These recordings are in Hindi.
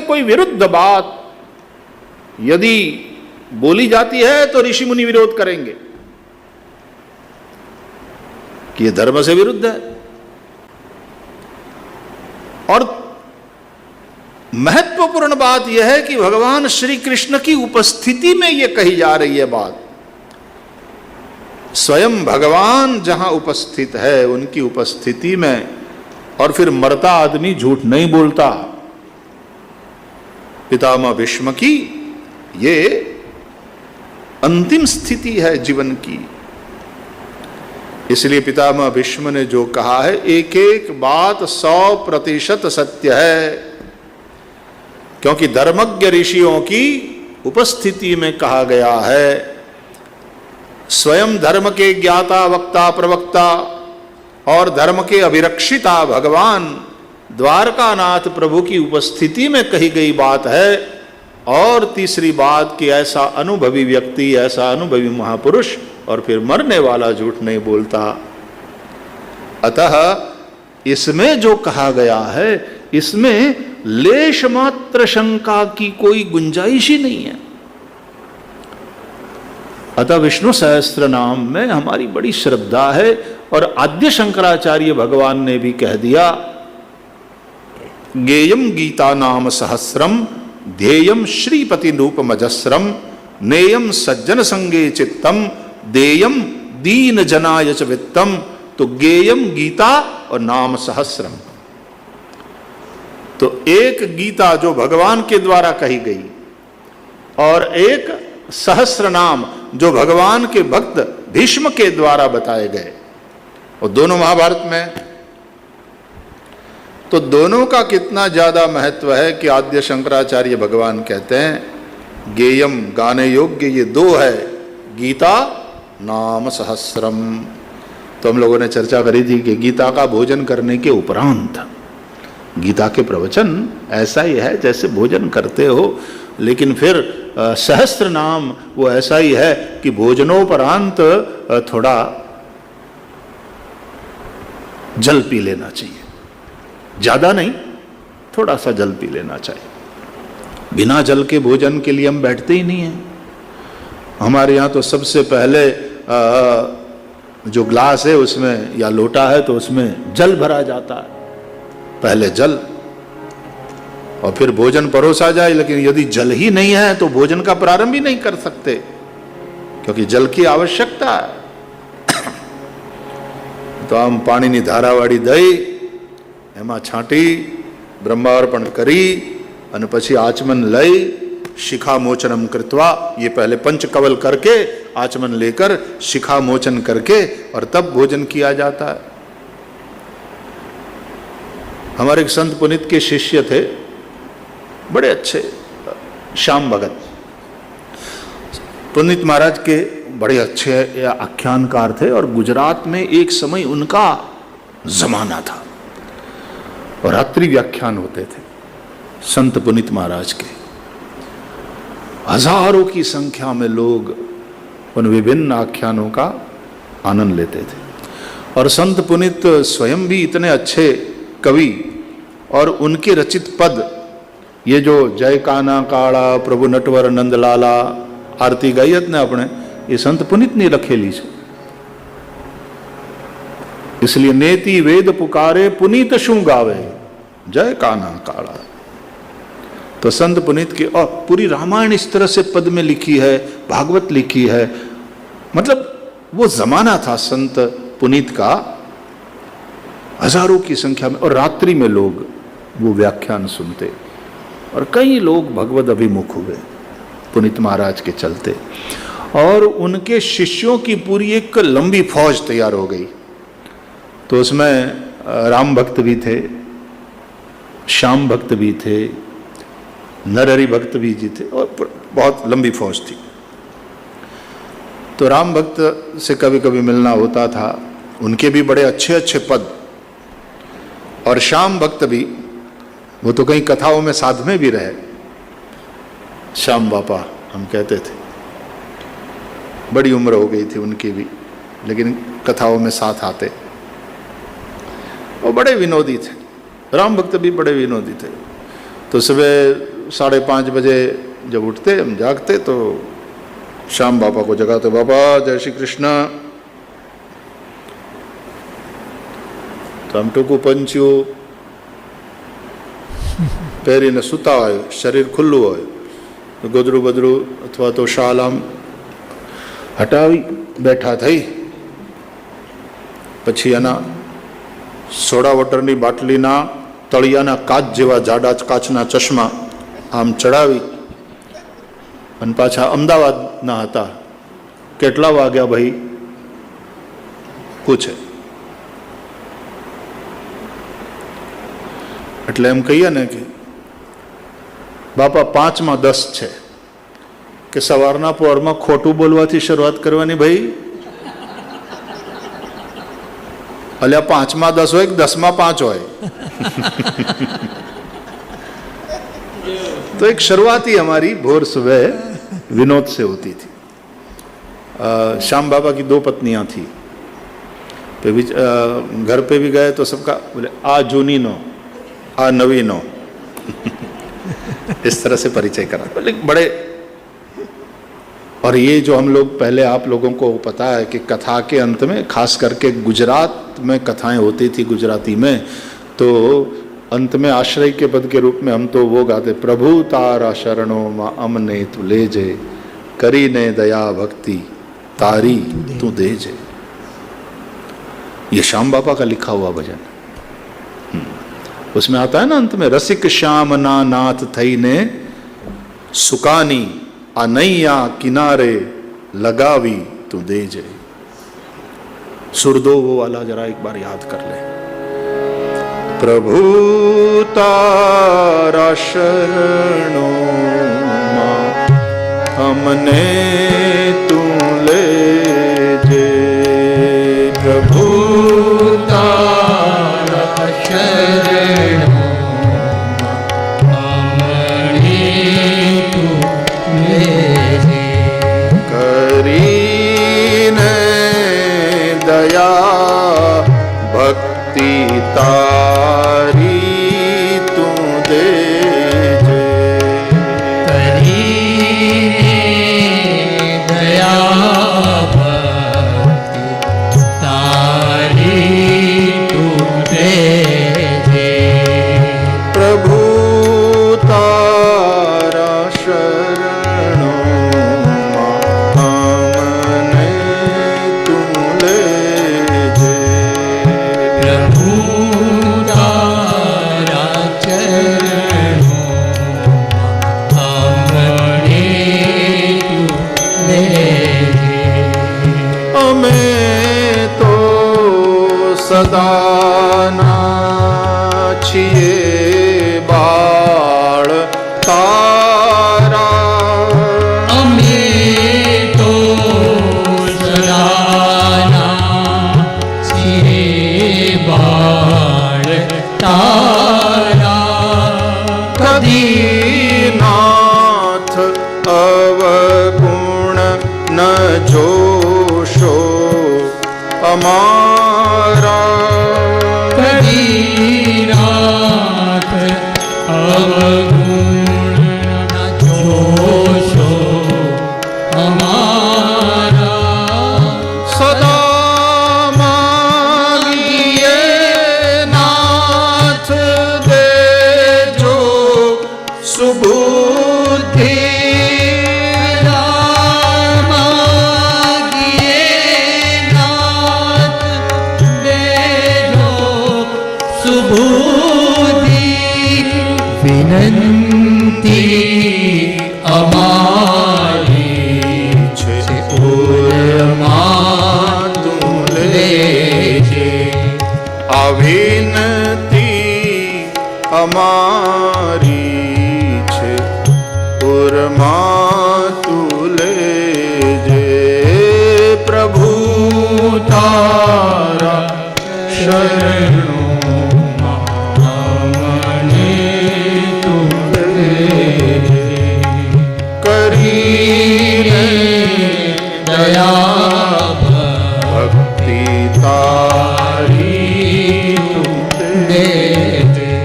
कोई विरुद्ध बात यदि बोली जाती है तो ऋषि मुनि विरोध करेंगे कि यह धर्म से विरुद्ध है। और महत्वपूर्ण बात यह है कि भगवान श्री कृष्ण की उपस्थिति में यह कही जा रही है बात। स्वयं भगवान जहां उपस्थित है उनकी उपस्थिति में, और फिर मरता आदमी झूठ नहीं बोलता। पितामह भीष्म की ये अंतिम स्थिति है जीवन की। इसलिए पितामह भीष्म ने जो कहा है, एक एक बात 100% सत्य है, क्योंकि धर्मज्ञ ऋषियों की उपस्थिति में कहा गया है। स्वयं धर्म के ज्ञाता वक्ता प्रवक्ता और धर्म के अभिरक्षिता भगवान द्वारकानाथ प्रभु की उपस्थिति में कही गई बात है। और तीसरी बात कि ऐसा अनुभवी व्यक्ति, ऐसा अनुभवी महापुरुष और फिर मरने वाला झूठ नहीं बोलता। अतः इसमें जो कहा गया है इसमें लेश मात्र शंका की कोई गुंजाइश ही नहीं है। अतः विष्णु सहस्त्र नाम में हमारी बड़ी श्रद्धा है। और आद्य शंकराचार्य भगवान ने भी कह दिया, गेयम गीता नाम सहस्रम ध्येयम श्रीपति रूपमजस्रम नेयम सज्जन संगे चित्तम देयम दीन जनाय च वित्तम। तो गेयम गीता और नाम सहस्रम, तो एक गीता जो भगवान के द्वारा कही गई और एक सहस्र नाम जो भगवान के भक्त भीष्म के द्वारा बताए गए, और दोनों महाभारत में। तो दोनों का कितना ज्यादा महत्व है कि आद्य शंकराचार्य भगवान कहते हैं गेयम गाने योग्य ये दो है, गीता नाम सहस्रम। तो हम लोगों ने चर्चा करी थी कि गीता का भोजन करने के उपरांत, गीता के प्रवचन ऐसा ही है जैसे भोजन करते हो, लेकिन फिर सहस्त्र नाम वो ऐसा ही है कि भोजनोपरांत थोड़ा जल पी लेना चाहिए, ज्यादा नहीं, थोड़ा सा जल पी लेना चाहिए। बिना जल के भोजन के लिए हम बैठते ही नहीं हैं। हमारे यहाँ तो सबसे पहले जो ग्लास है उसमें या लोटा है तो उसमें जल भरा जाता है, पहले जल और फिर भोजन परोसा जाए। लेकिन यदि जल ही नहीं है तो भोजन का प्रारंभ ही नहीं कर सकते, क्योंकि जल की आवश्यकता है। तो हम पाणीनी धारावाળી दही एमा छांटी ब्रह्मार्पण करी અને પછી आचमन लई शिखा मोचनम कृत्वा, ये पहले पंचकवल करके आचमन लेकर शिखा मोचन करके और तब भोजन किया जाता है। हमारे एक संत पुनीत के शिष्य थे, बड़े अच्छे श्याम भगत पुनीत महाराज के बड़े अच्छे आख्यानकार थे। और गुजरात में एक समय उनका जमाना था और रात्रि व्याख्यान होते थे संत पुनीत महाराज के। हजारों की संख्या में लोग उन विभिन्न आख्यानों का आनंद लेते थे। और संत पुनीत स्वयं भी इतने अच्छे कवि, और उनके रचित पद, ये जो जय काना काड़ा प्रभु नटवर नंदलाला आरती गायत ने अपने, ये संत पुनीत ने लखेली છે। इसलिए नेति वेद पुकारे पुनीत शू गावे जय काना काड़ा। तो संत पुनीत की, और पूरी रामायण इस तरह से पद में लिखी है, भागवत लिखी है। मतलब वो जमाना था संत पुनीत का, हजारों की संख्या में, और रात्रि में लोग वो व्याख्यान सुनते। और कई लोग भगवत अभिमुख हुए पुनीत महाराज के चलते। और उनके शिष्यों की पूरी एक लंबी फौज तैयार हो गई। तो उसमें राम भक्त भी थे, श्याम भक्त भी थे, नरहरि भक्त भी जी थे, और बहुत लंबी फौज थी। तो राम भक्त से कभी कभी मिलना होता था, उनके भी बड़े अच्छे अच्छे पद। और श्याम भक्त भी, वो तो कई कथाओं में साथ में भी रहे, श्याम बापा हम कहते थे। बड़ी उम्र हो गई थी उनकी भी, लेकिन कथाओं में साथ आते। वो बड़े विनोदी थे, राम भक्त भी बड़े विनोदी थे। तो सुबह 5:30 बजे जब उठते, हम जागते तो श्याम बापा को जगाते, बाबा जय श्री कृष्ण। तो हम टूकू पंचियो પહેરીને સૂતા હોય, શરીર ખુલ્લું હોય, ગોદરું બદરું અથવા તો શાલ આમ હટાવી બેઠા થઈ, પછી એના સોડા વોટરની બાટલીના તળિયાના કાચ જેવા જાડા કાચના ચશ્મા આમ ચડાવી અને પાછા અમદાવાદના હતા. કેટલા વાગ્યા ભાઈ પૂછે. એટલે એમ કહીએ ને કે બાપા 5:10 છે, કે સવારના પોરમાં ખોટું બોલવાથી શરૂઆત કરવાની ભાઈ. અલ્યા 5:10 હોય કે 10:05 હોય. तो एक शुरुआत ही हमारी भोर सुबह विनोद से होती थी. श्याम बाबा की 2 पत्नियां थी. घर पे भी गए तो सबका बोले आ जूनी नो, आ नवी नो. इस तरह से परिचय करा. बड़े, और ये जो हम लोग पहले, आप लोगों को पता है कि कथा के अंत में, खास करके गुजरात में कथाएं होती थी गुजराती में, तो अंत में आश्रय के पद के रूप में हम तो वो गाते, प्रभु तारा शरणों मां अमने तू ले जे, करी ने दया भक्ति तारी तू दे जे. ये श्याम बाबा का लिखा हुआ भजन. उसमें आता है ना अंत में, रसिक श्याम ना नाथ थई ने सुकानी आ नैया किनारे लगावी तू दे जे. सुरदो वो वाला जरा एक बार याद कर ले. प्रभु तारा शरणों मां हमने तू ले जे. प्रभु तारा शरणों हमने तू ले जे. करीने दया भक्ति तारी तू दे जे. करीने दया भक्ति तारी तू दे जे. प्रभु तारा शरणों हमने तू ले जे. प्रभु तारा चरणों हमने तू ले जे. हमें तो सदाना छिए बाळ तारा. हमें तो सदाना छिए बाळ तारा. कदी नाथ अवगुण न जोशो हमारा. कदी नाथ अवगुण न जोशो हमारा. सदा मांगिए नाथ दे जो सुबुद्धि. मांगिए नाथ दे जो सुबुद्धि. विनंती અમારી છે ઉરમાં તું લેજે. આ વિનંતી અમારી છે ઉરમાં તું લેજે. પ્રભુ તારા શરણો दया भक्ति तारी तू दे जे.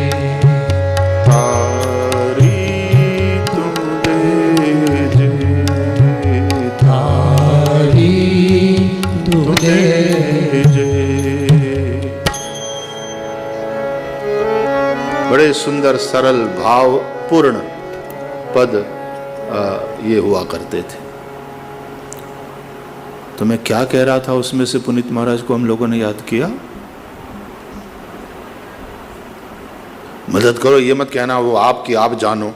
बड़े सुंदर सरल भावपूर्ण पद ये हुआ करते थे। तो मैं क्या कह रहा था उसमें से पुनीत महाराज को हम लोगों ने याद किया। मदद करो, ये मत कहना वो आपकी, आप जानो।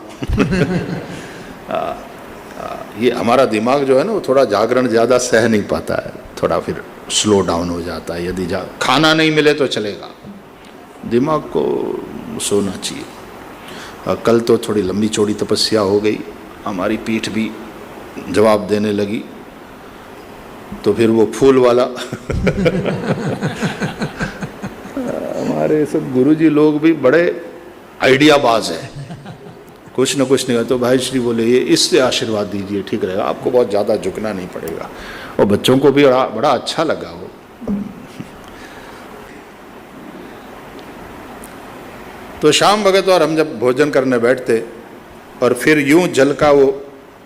ये हमारा दिमाग जो है ना वो थोड़ा जागरण ज़्यादा सह नहीं पाता है, थोड़ा फिर स्लो डाउन हो जाता है। यदि खाना नहीं मिले तो चलेगा, दिमाग को सोना चाहिए। कल तो थोड़ी लंबी चौड़ी तपस्या हो गई, हमारी पीठ भी जवाब देने लगी, तो फिर वो फूल वाला हमारे सब गुरुजी लोग भी बड़े आइडियाबाज है, कुछ न कुछ नहीं। तो भाई श्री बोले ये इससे आशीर्वाद दीजिए, ठीक रहेगा, आपको बहुत ज़्यादा झुकना नहीं पड़ेगा। और बच्चों को भी बड़ा अच्छा लगा वो। तो श्याम भगत और हम जब भोजन करने बैठते और फिर यूं जल का वो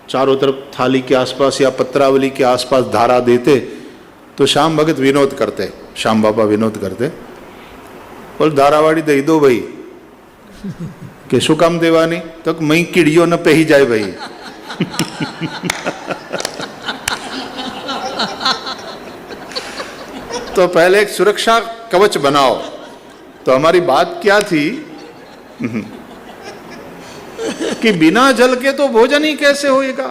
चारों तरफ थाली के आसपास या पत्रावली के आसपास धारा देते, तो श्याम भगत विनोद करते, श्याम बाबा विनोद करते, और धारावाड़ी दे दो भाई के शु काम देवानी, तो मई कीड़ियों न पे ही जाए भाई। तो पहले एक सुरक्षा कवच बनाओ। तो हमारी बात क्या थी कि बिना जल के तो भोजन ही कैसे होएगा।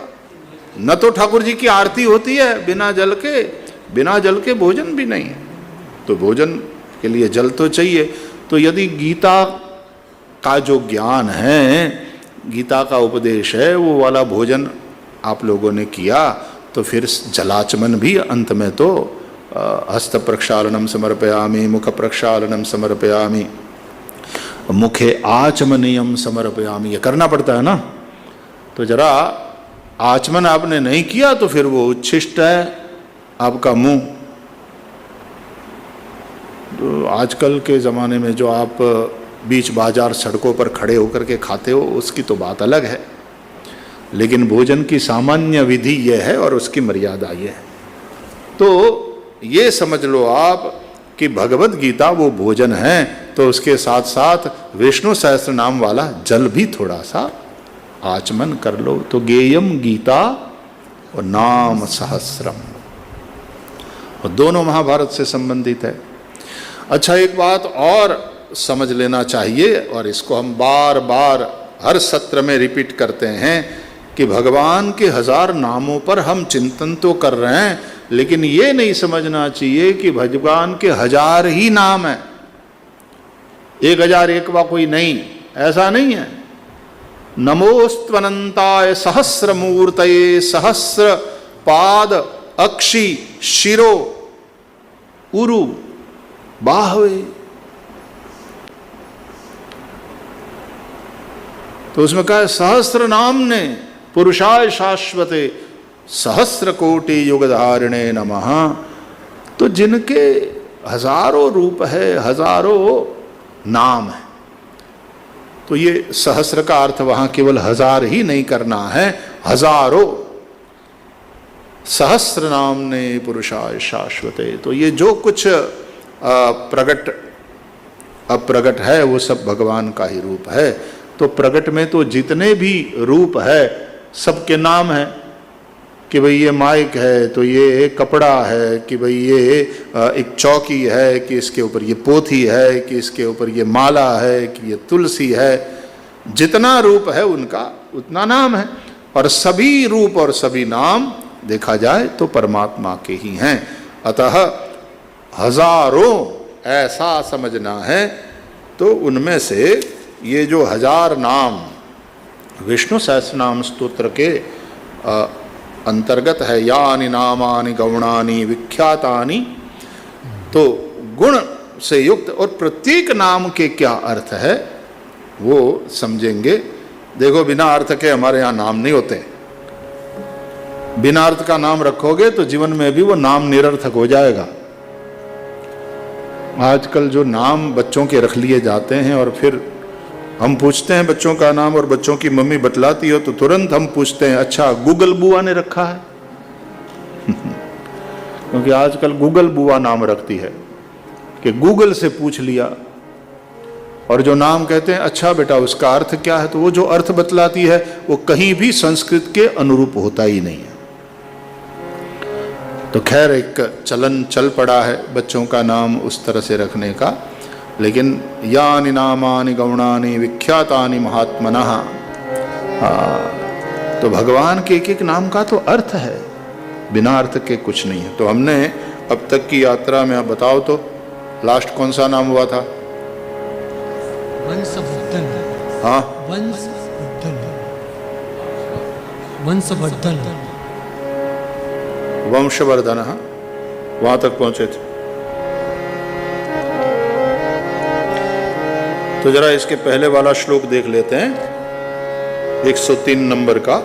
न तो ठाकुर जी की आरती होती है बिना जल के भोजन भी नहीं है। तो भोजन के लिए जल तो चाहिए। तो यदि गीता का जो ज्ञान है, गीता का उपदेश है, वो वाला भोजन आप लोगों ने किया, तो फिर जलाचमन भी अंत में तो हस्त प्रक्षालनम समर्पयामि, मुख प्रक्षालनम समर्पयामि, मुखे आचमनीयम समर्पयामि, ये करना पड़ता है ना। तो जरा आचमन आपने नहीं किया तो फिर वो उच्छिष्ट है आपका मुंह। तो आजकल के ज़माने में जो आप बीच बाजार सड़कों पर खड़े होकर के खाते हो उसकी तो बात अलग है, लेकिन भोजन की सामान्य विधि ये है और उसकी मर्यादा ये है। तो ये समझ लो आप कि भगवत गीता वो भोजन है, तो उसके साथ साथ विष्णु सहस्त्र नाम वाला जल भी थोड़ा सा आचमन कर लो। तो गेयम गीता और नाम सहस्रम, और दोनों महाभारत से संबंधित है। अच्छा, एक बात और समझ लेना चाहिए, और इसको हम बार बार हर सत्र में रिपीट करते हैं कि भगवान के 1000 नामों पर हम चिंतन तो कर रहे हैं, लेकिन ये नहीं समझना चाहिए कि भगवान के 1000 ही नाम है, 1001वां कोई नहीं, ऐसा नहीं है। नमोस्त्वनंताय सहस्रमूर्तये सहस्र पाद अक्षि शिरो उरु बाहवे। तो उसमें कहा है सहस्र नाम ने पुरुषाय शाश्वते सहस्र कोटि युगधारिणे नमः। तो जिनके हजारों रूप है, हजारों नाम है, तो ये सहस्र का अर्थ वहां केवल 1000 ही नहीं करना है, हजारों। सहस्र नाम ने पुरुषाय शाश्वते, तो ये जो कुछ प्रगट अप्रगट है वो सब भगवान का ही रूप है। तो प्रगट में तो जितने भी रूप है सबके नाम है, कि भाई ये माइक है, तो ये कपड़ा है, कि भाई ये एक चौकी है, कि इसके ऊपर ये पोथी है, कि इसके ऊपर ये माला है, कि ये तुलसी है। जितना रूप है उनका उतना नाम है, और सभी रूप और सभी नाम देखा जाए तो परमात्मा के ही हैं। अतः हजारों ऐसा समझना है। तो उनमें से ये जो 1000 नाम विष्णु सहस्रनाम स्तोत्र के अंतर्गत है, यानि नामानि गौणानि विख्यातानि, तो गुण से युक्त, और प्रत्येक नाम के क्या अर्थ है वो समझेंगे। देखो, बिना अर्थ के हमारे यहाँ नाम नहीं होते। बिना अर्थ का नाम रखोगे तो जीवन में भी वो नाम निरर्थक हो जाएगा। आजकल जो नाम बच्चों के रख लिए जाते हैं, और फिर हम पूछते हैं बच्चों का नाम, और बच्चों की मम्मी बतलाती हो तो तुरंत हम पूछते हैं, अच्छा गूगल बुआ ने रखा है? क्योंकि आजकल गूगल बुआ नाम रखती है कि गूगल से पूछ लिया। और जो नाम कहते हैं अच्छा बेटा उसका अर्थ क्या है, तो वो जो अर्थ बतलाती है वो कहीं भी संस्कृत के अनुरूप होता ही नहीं है। तो खैर एक चलन चल पड़ा है बच्चों का नाम उस तरह से रखने का, लेकिन यानि नामानि गौणानि विख्यातानि महात्मनः, तो भगवान के एक एक नाम का तो अर्थ है, बिना अर्थ के कुछ नहीं है। तो हमने अब तक की यात्रा में आप बताओ तो लास्ट कौन सा नाम हुआ था? वंशवर्धन। हाँ, वंशवर्धन, वंशवर्धन, वंशवर्धन, वहां तक पहुंचे थे। तो जरा इसके पहले वाला श्लोक देख लेते हैं, 103 नंबर का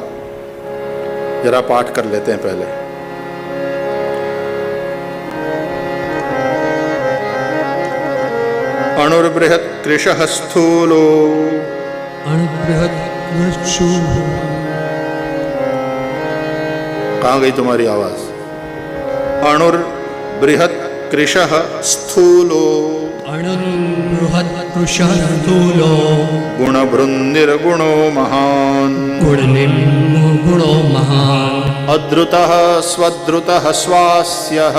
जरा पाठ कर लेते हैं पहले। अणुर्बृहत् कृशः स्थूलो, अणुबृहत् कृशो, कहाँ गई तुम्हारी आवाज? अणुर्बृहत् कृशः स्थूलो, अणुबृहत् कृशः स्थूलो, गुणभृन्निर्गुणो महान्, गुणो महान्, अद्रुतः स्वद्रुतः स्वास्यः,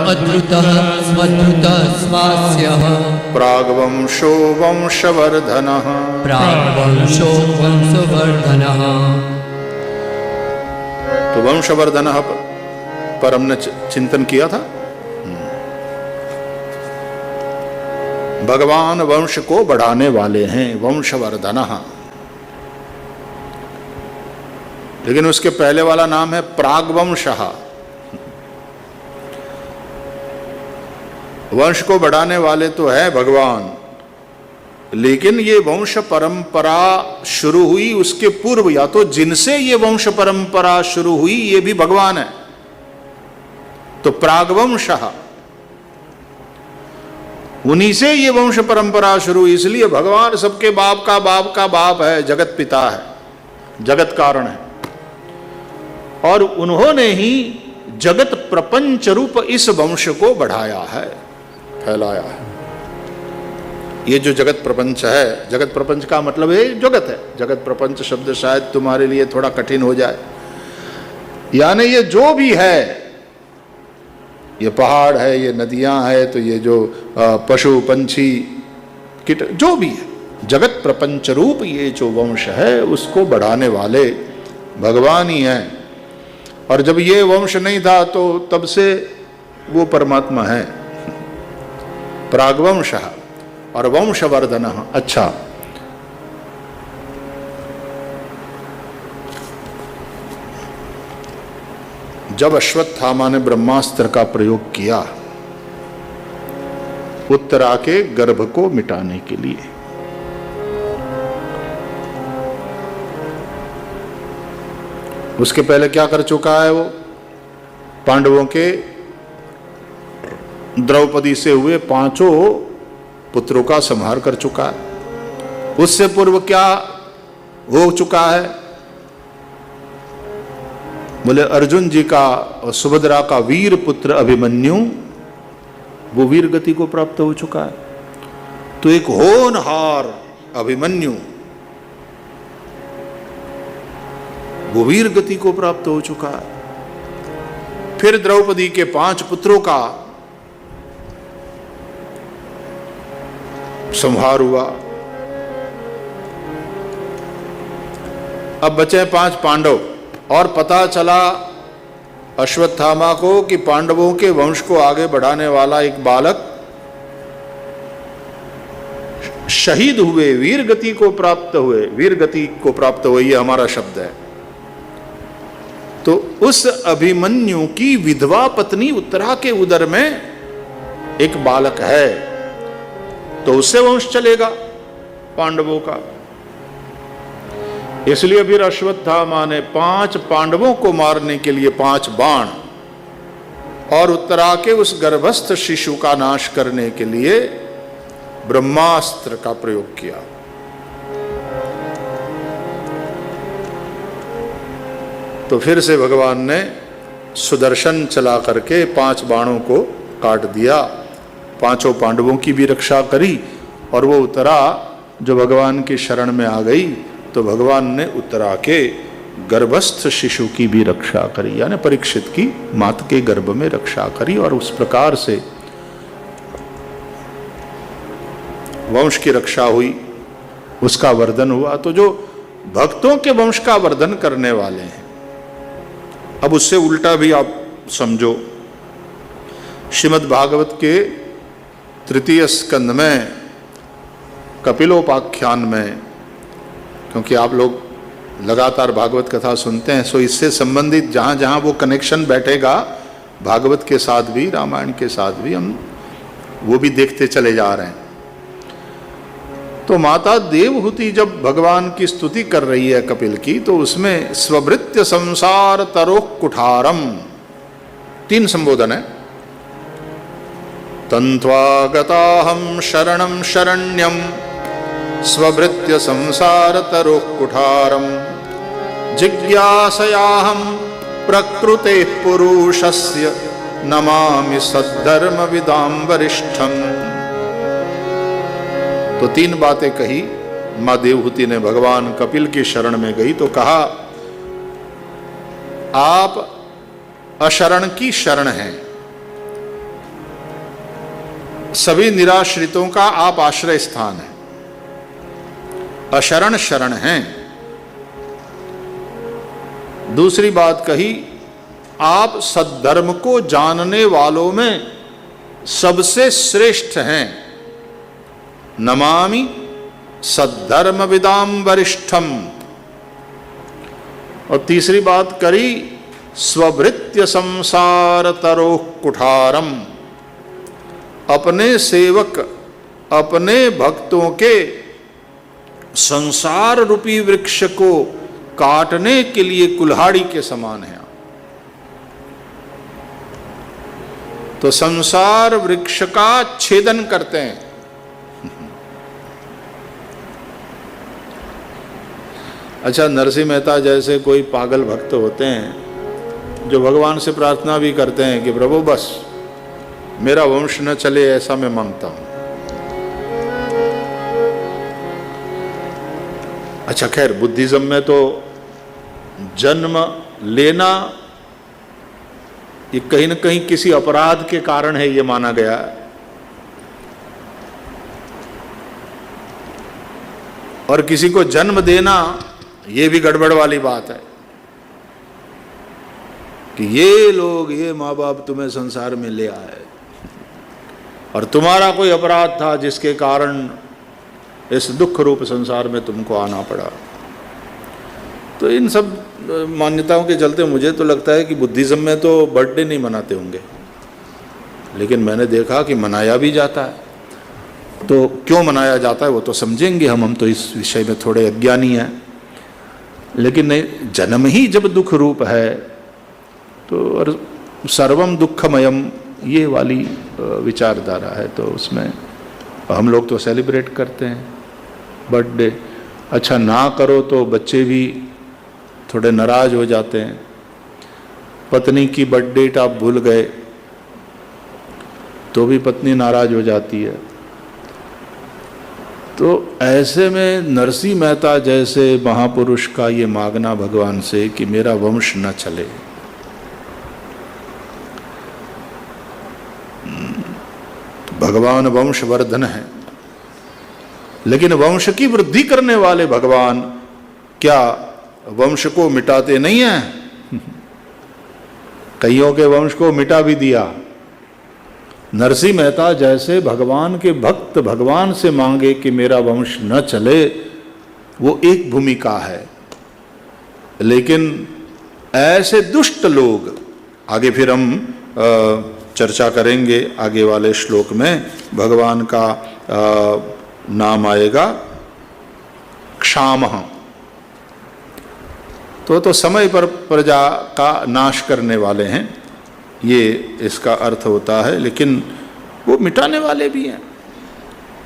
अद्रुतः स्वद्रुतः स्वास्यः, प्राग्वंशो वंशवर्धनः, प्राग्वंशो वंशवर्धनः। तो वंशवर्धनः पर हमने चिंतन किया था। भगवान वंश को बढ़ाने वाले हैं, वंशवर्धनः। लेकिन उसके पहले वाला नाम है प्राग्वंशः। वंश को बढ़ाने वाले तो है भगवान, लेकिन ये वंश परंपरा शुरू हुई उसके पूर्व, या तो जिनसे ये वंश परंपरा शुरू हुई ये भी भगवान है। तो प्राग्वंशः, उन्हीं से ये वंश परंपरा शुरू हुई, इसलिए भगवान सबके बाप का बाप है, जगत पिता है, जगत कारण है। और उन्होंने ही जगत प्रपंच रूप इस वंश को बढ़ाया है, फैलाया है। ये जो जगत प्रपंच है, जगत प्रपंच का मतलब है जगत है। जगत प्रपंच शब्द शायद तुम्हारे लिए थोड़ा कठिन हो जाए, यानी ये जो भी है, ये पहाड़ है, ये नदियां है, तो ये जो पशु पंछी कीट जो भी है, जगत प्रपंच रूप ये जो वंश है उसको बढ़ाने वाले भगवान ही हैं। और जब ये वंश नहीं था तो तब से वो परमात्मा है, प्राग्वंशः और वंशवर्धनः। अच्छा, जब अश्वत्थामा ने ब्रह्मास्त्र का प्रयोग किया उत्तरा के गर्भ को मिटाने के लिए, उसके पहले क्या कर चुका है वो? पांडवों के द्रौपदी से हुए 5 पुत्रों का संहार कर चुका है। उससे पूर्व क्या हो चुका है? बोले अर्जुन जी का और सुभद्रा का वीर पुत्र अभिमन्यु, वो वीर गति को प्राप्त हो चुका है। तो एक होनहार अभिमन्यु वो वीर गति को प्राप्त हो चुका है। फिर द्रौपदी के 5 पुत्रों का संहार हुआ। अब बचे 5 पांडव, और पता चला अश्वत्थामा को कि पांडवों के वंश को आगे बढ़ाने वाला एक बालक शहीद हुए, वीर गति को प्राप्त हुए, वीर गति को प्राप्त हुए, ये हमारा शब्द है। तो उस अभिमन्यु की विधवा पत्नी उत्तरा के उदर में एक बालक है, तो उससे वंश चलेगा पांडवों का। इसलिए फिर अश्वत्थामा ने 5 पांडवों को मारने के लिए 5 बाण और उत्तरा के उस गर्भस्थ शिशु का नाश करने के लिए ब्रह्मास्त्र का प्रयोग किया। तो फिर से भगवान ने सुदर्शन चला करके 5 बाणों को काट दिया, 5 पांडवों की भी रक्षा करी और वो उत्तरा जो भगवान की शरण में आ गई तो भगवान ने उत्तरा के गर्भस्थ शिशु की भी रक्षा करी, यानी परीक्षित की मात के गर्भ में रक्षा करी, और उस प्रकार से वंश की रक्षा हुई, उसका वर्धन हुआ। तो जो भक्तों के वंश का वर्धन करने वाले हैं, अब उससे उल्टा भी आप समझो, श्रीमद् भागवत के तृतीय स्कंद में कपिलोपाख्यान में, क्योंकि आप लोग लगातार भागवत कथा सुनते हैं, सो इससे संबंधित जहाँ जहाँ वो कनेक्शन बैठेगा भागवत के साथ भी, रामायण के साथ भी, हम वो भी देखते चले जा रहे हैं। तो माता देवहूति जब भगवान की स्तुति कर रही है कपिल की, तो उसमें स्वभृत्य संसार तरोः कुठारम 3 संबोधन है। तन्त्वागताहं शरणं शरण्यं स्वभृत्य संसार तरोः कुठारम जिज्ञासयाहं प्रकृते पुरुषस्य नमामि सद्धर्म विदां वरिष्ठम। तो 3 बातें कही माँ देवहूति ने। भगवान कपिल की शरण में गई तो कहा, आप अशरण की शरण हैं, सभी निराश्रितों का आप आश्रय स्थान है, अशरण शरण हैं। दूसरी बात कही, आप सद्धर्म को जानने वालों में सबसे श्रेष्ठ हैं, नमामि सद्धर्म विदाम वरिष्ठम। और तीसरी बात करी, स्वभृत्य संसार तरोः कुठारम, अपने सेवक अपने भक्तों के संसार रूपी वृक्ष को काटने के लिए कुल्हाड़ी के समान है। तो संसार वृक्ष का छेदन करते हैं। अच्छा, नरसिंह मेहता जैसे कोई पागल भक्त होते हैं जो भगवान से प्रार्थना भी करते हैं कि प्रभु बस मेरा वंश न चले, ऐसा मैं मांगता हूं। अच्छा, खैर बुद्धिज्म में तो जन्म लेना ये कहीं न कहीं किसी अपराध के कारण है, ये माना गया है। और किसी को जन्म देना ये भी गड़बड़ वाली बात है कि ये लोग, ये माँ बाप तुम्हें संसार में ले आए और तुम्हारा कोई अपराध था जिसके कारण इस दुख रूप संसार में तुमको आना पड़ा। तो इन सब मान्यताओं के चलते मुझे तो लगता है कि बुद्धिज्म में तो बर्थडे नहीं मनाते होंगे, लेकिन मैंने देखा कि मनाया भी जाता है। तो क्यों मनाया जाता है वो तो समझेंगे हम तो इस विषय में थोड़े अज्ञानी हैं। लेकिन नहीं, जन्म ही जब दुख रूप है तो सर्वम दुखमयम ये वाली विचारधारा है, तो उसमें हम लोग तो सेलिब्रेट करते हैं बर्थडे। अच्छा, ना करो तो बच्चे भी थोड़े नाराज हो जाते हैं। पत्नी की बर्थडे आप भूल गए तो भी पत्नी नाराज हो जाती है। तो ऐसे में नरसिंह मेहता जैसे महापुरुष का ये मांगना भगवान से कि मेरा वंश न चले, भगवान वंशवर्धन है। लेकिन वंश की वृद्धि करने वाले भगवान क्या वंश को मिटाते नहीं हैं? कईयों के वंश को मिटा भी दिया। नरसिंह मेहता जैसे भगवान के भक्त भगवान से मांगे कि मेरा वंश न चले, वो एक भूमिका है। लेकिन ऐसे दुष्ट लोग, आगे फिर हम चर्चा करेंगे, आगे वाले श्लोक में भगवान का नाम आएगा, क्षामः। तो समय पर प्रजा का नाश करने वाले हैं, ये इसका अर्थ होता है। लेकिन वो मिटाने वाले भी हैं।